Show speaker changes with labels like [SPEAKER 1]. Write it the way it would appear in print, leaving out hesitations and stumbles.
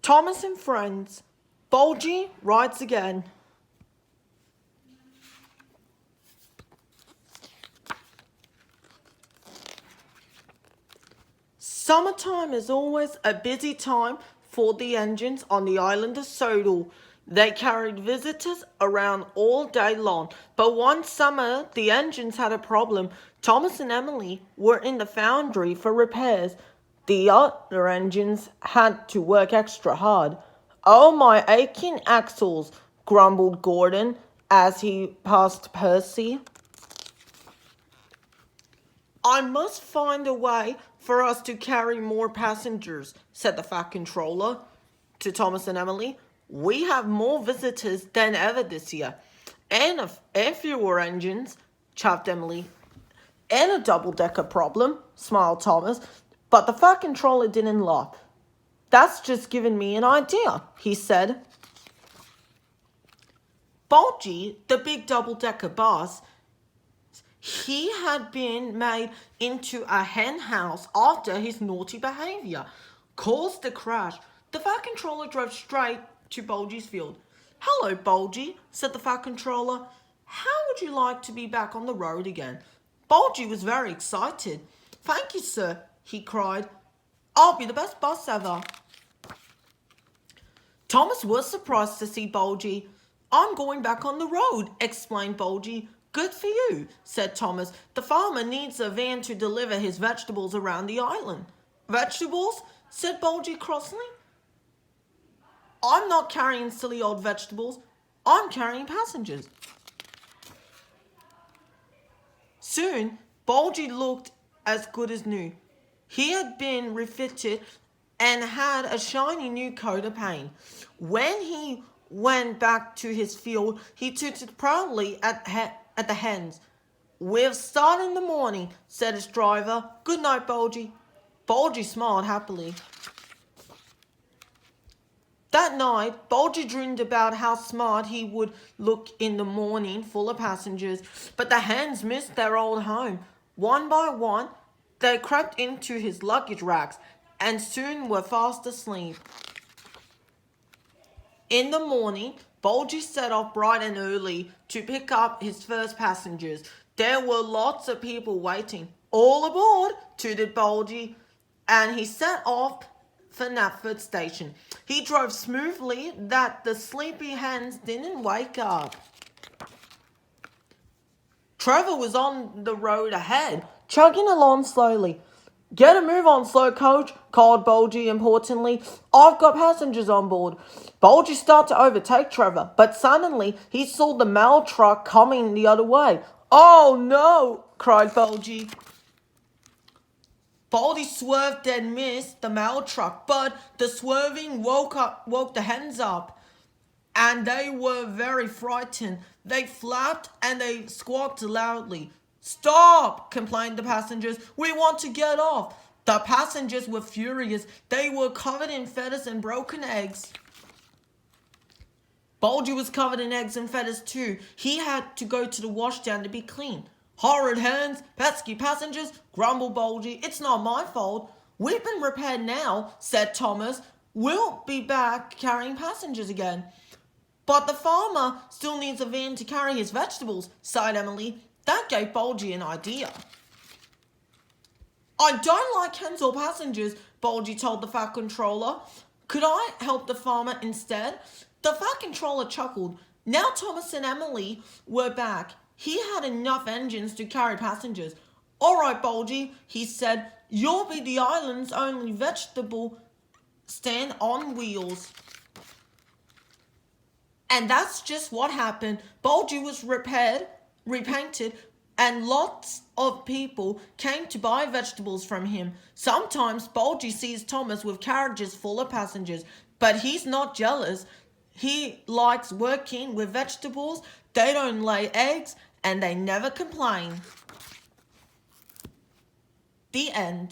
[SPEAKER 1] Thomas and Friends. Bulgy writes again. Summertime is always a busy time for the engines on the island of Sodal. They carried visitors around all day long, but one summer the engines had a problem. Thomas and Emily were in the foundry for repairs. The other engines had to work extra hard. "Oh, my aching axles," grumbled Gordon as he passed Percy. "I must find a way for us to carry more passengers," said the Fat Controller to Thomas and Emily. "We have more visitors than ever this year. And fewer engines," chaffed Emily. "And a double-decker problem," smiled Thomas. But the Fat Controller didn't laugh. "That's just given me an idea," he said. Bulgy, the big double-decker bus, he had been made into a hen house after his naughty behavior caused the crash. The Fat Controller drove straight to Bulgy's field. "Hello, Bulgy," said the Fat Controller. "How would you like to be back on the road again?" Bulgy was very excited. "Thank you, sir," he cried. "I'll be the best bus ever." Thomas was surprised to see Bulgy. "I'm going back on the road," explained Bulgy. "Good for you," said Thomas. "The farmer needs a van to deliver his vegetables around the island." "Vegetables?" said Bulgy crossly. "I'm not carrying silly old vegetables. I'm carrying passengers." Soon, Bulgy looked as good as new. He had been refitted and had a shiny new coat of paint. When he went back to his field, he tooted proudly at the hens. "We've started in the morning," said his driver. "Good night, Bulgy." Bulgy smiled happily. That night, Bulgy dreamed about how smart he would look in the morning full of passengers. But the hens missed their old home. One by one, they crept into his luggage racks and soon were fast asleep. In the morning, Bulgy set off bright and early to pick up his first passengers. There were lots of people waiting. "All aboard," tooted Bulgy, and he set off for Knapford Station. He drove smoothly that the sleepy hens didn't wake up. Trevor was on the road ahead, chugging along slowly. "Get a move on, slow coach," called Bulgy importantly. "I've got passengers on board." Bulgy started to overtake Trevor, but suddenly he saw the mail truck coming the other way. "Oh no!" cried Bulgy. Bulgy swerved and missed the mail truck, but the swerving woke the hens up, and they were very frightened. They flapped and they squawked loudly. "Stop!" complained the passengers. "We want to get off." The passengers were furious. They were covered in feathers and broken eggs. Bulgy was covered in eggs and feathers too. He had to go to the washdown to be clean. "Horrid hens, pesky passengers," grumbled Bulgy. "It's not my fault." "We've been repaired now," said Thomas. "We'll be back carrying passengers again." "But the farmer still needs a van to carry his vegetables," sighed Emily. That gave Bulgy an idea. "I don't like hens or passengers," Bulgy told the Fat Controller. "Could I help the farmer instead?" The Fat Controller chuckled. Now Thomas and Emily were back. He had enough engines to carry passengers. "All right, Bulgy," he said. "You'll be the island's only vegetable stand on wheels." And that's just what happened. Bulgy was repainted, and lots of people came to buy vegetables from him. Sometimes Bulgy sees Thomas with carriages full of passengers, but he's not jealous. He likes working with vegetables. They don't lay eggs, and they never complain. The end.